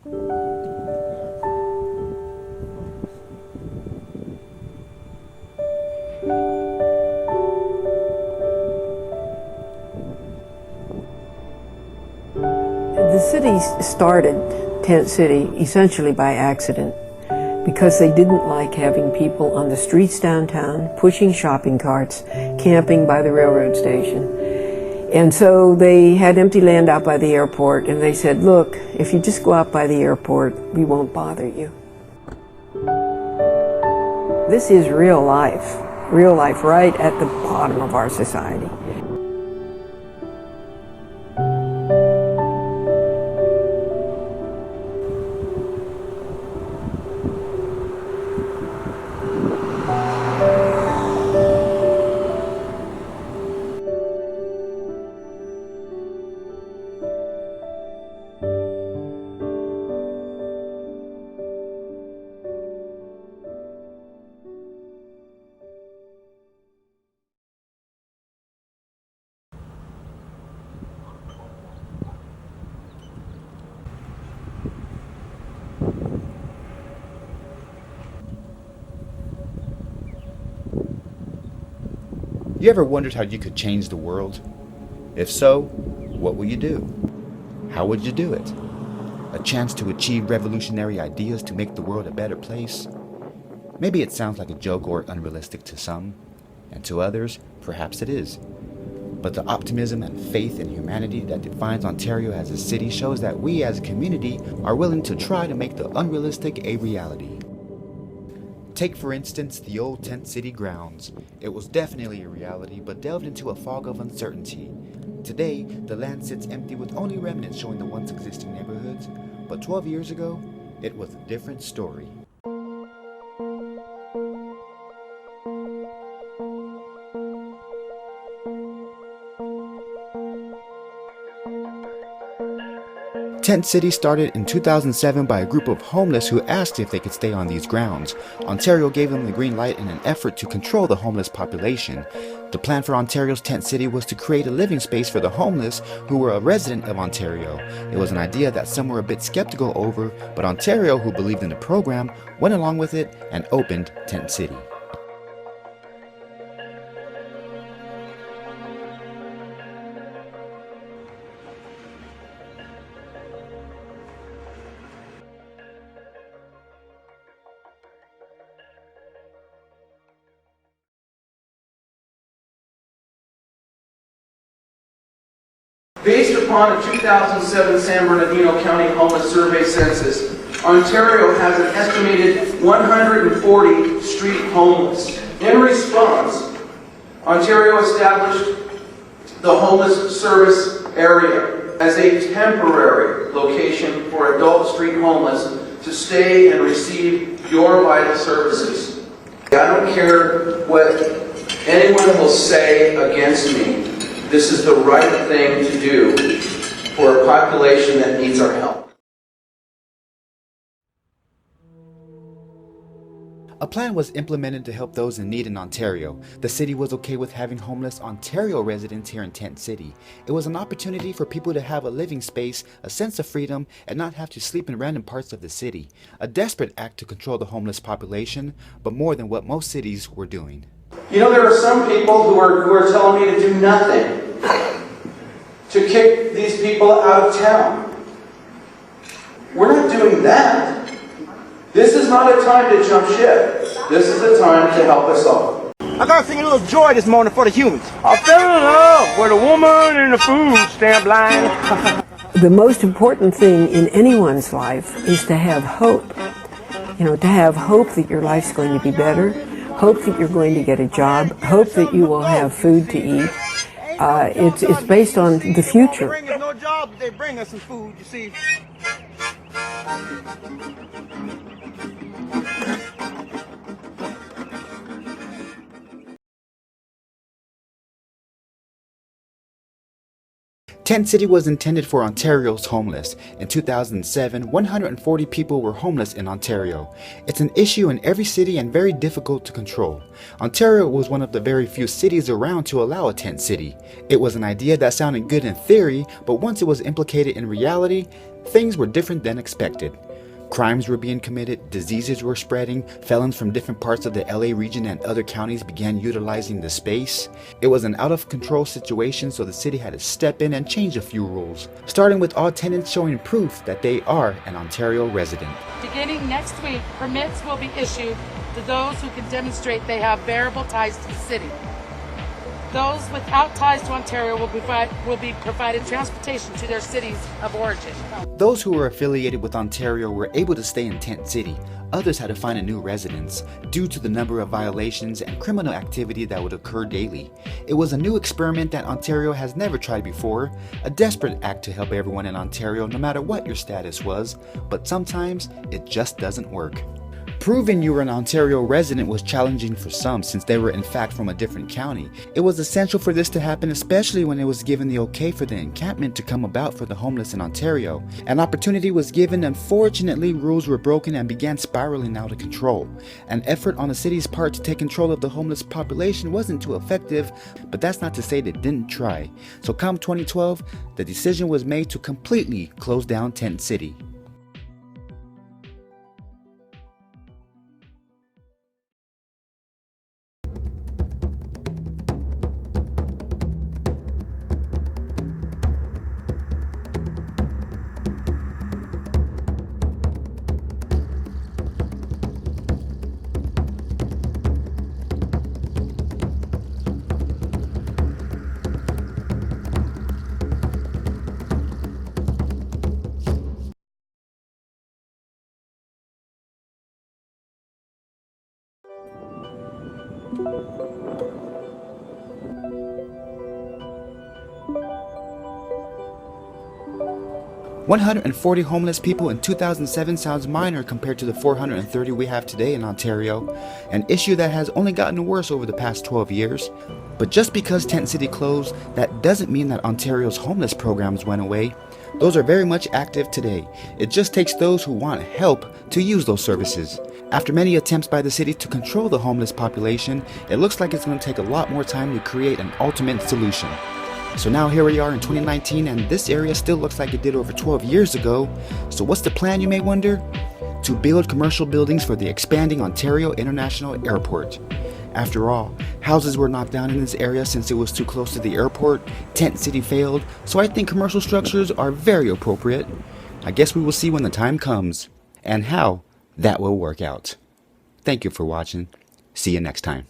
The city started, Tent City, essentially by accident because they didn't like having people on the streets downtown, pushing shopping carts, camping by the railroad station. And so they had empty land out by the airport, and they said, look, if you just go out by the airport, we won't bother you. This is real life right at the bottom of our society. You ever wondered how you could change the world? If so, what will you do? How would you do it? A chance to achieve revolutionary ideas to make the world a better place? Maybe it sounds like a joke or unrealistic to some, and to others, perhaps it is. But the optimism and faith in humanity that defines Ontario as a city shows that we as a community are willing to try to make the unrealistic a reality. Take, for instance, the old Tent City grounds. It was definitely a reality, but delved into a fog of uncertainty. Today, the land sits empty with only remnants showing the once existing neighborhoods, but 12 years ago, it was a different story. Tent City started in 2007 by a group of homeless who asked if they could stay on these grounds. Ontario gave them the green light in an effort to control the homeless population. The plan for Ontario's Tent City was to create a living space for the homeless who were a resident of Ontario. It was an idea that some were a bit skeptical over, but Ontario, who believed in the program, went along with it and opened Tent City. Based upon a 2007 San Bernardino County Homeless Survey census, Ontario has an estimated 140 street homeless. In response, Ontario established the homeless service area as a temporary location for adult street homeless to stay and receive your vital services. I don't care what anyone will say against me. This is the right thing to do for a population that needs our help. A plan was implemented to help those in need in Ontario. The city was okay with having homeless Ontario residents here in Tent City. It was an opportunity for people to have a living space, a sense of freedom, and not have to sleep in random parts of the city. A desperate act to control the homeless population, but more than what most cities were doing. You know, there are some people who are telling me to do nothing, to kick these people out of town. We're not doing that. This is not a time to jump ship. This is a time to help us all. I got to sing a little joy this morning for the humans. I fell in love with a woman in the food stamp line. The most important thing in anyone's life is to have hope. You know, to have hope that your life's going to be better, hope that you're going to get a job, hope that you will have food to eat. It's based on the future. They bring us no job, but they bring us some food, you see. Tent City was intended for Ontario's homeless. In 2007, 140 people were homeless in Ontario. It's an issue in every city and very difficult to control. Ontario was one of the very few cities around to allow a tent city. It was an idea that sounded good in theory, but once it was implicated in reality, things were different than expected. Crimes were being committed, diseases were spreading, felons from different parts of the LA region and other counties began utilizing the space. It was an out-of-control situation, so the city had to step in and change a few rules, starting with all tenants showing proof that they are an Ontario resident. Beginning next week, permits will be issued to those who can demonstrate they have bearable ties to the city. Those without ties to Ontario will be provided transportation to their cities of origin. Those who were affiliated with Ontario were able to stay in Tent City. Others had to find a new residence due to the number of violations and criminal activity that would occur daily. It was a new experiment that Ontario has never tried before, a desperate act to help everyone in Ontario no matter what your status was, but sometimes it just doesn't work. Proving you were an Ontario resident was challenging for some since they were in fact from a different county. It was essential for this to happen, especially when it was given the okay for the encampment to come about for the homeless in Ontario. An opportunity was given. Unfortunately, rules were broken and began spiraling out of control. An effort on the city's part to take control of the homeless population wasn't too effective, but that's not to say they didn't try. So come 2012, the decision was made to completely close down Tent City. "140 homeless people in 2007 sounds minor compared to the 430 we have today in Ontario, an issue that has only gotten worse over the past 12 years. But just because Tent City closed, that doesn't mean that Ontario's homeless programs went away. Those are very much active today. It just takes those who want help to use those services. After many attempts by the city to control the homeless population, it looks like it's going to take a lot more time to create an ultimate solution. So now here we are in 2019 and this area still looks like it did over 12 years ago. So what's the plan, you may wonder? To build commercial buildings for the expanding Ontario International Airport. After all, houses were knocked down in this area since it was too close to the airport. Tent City failed, so I think commercial structures are very appropriate. I guess we will see when the time comes and how that will work out. Thank you for watching. See you next time.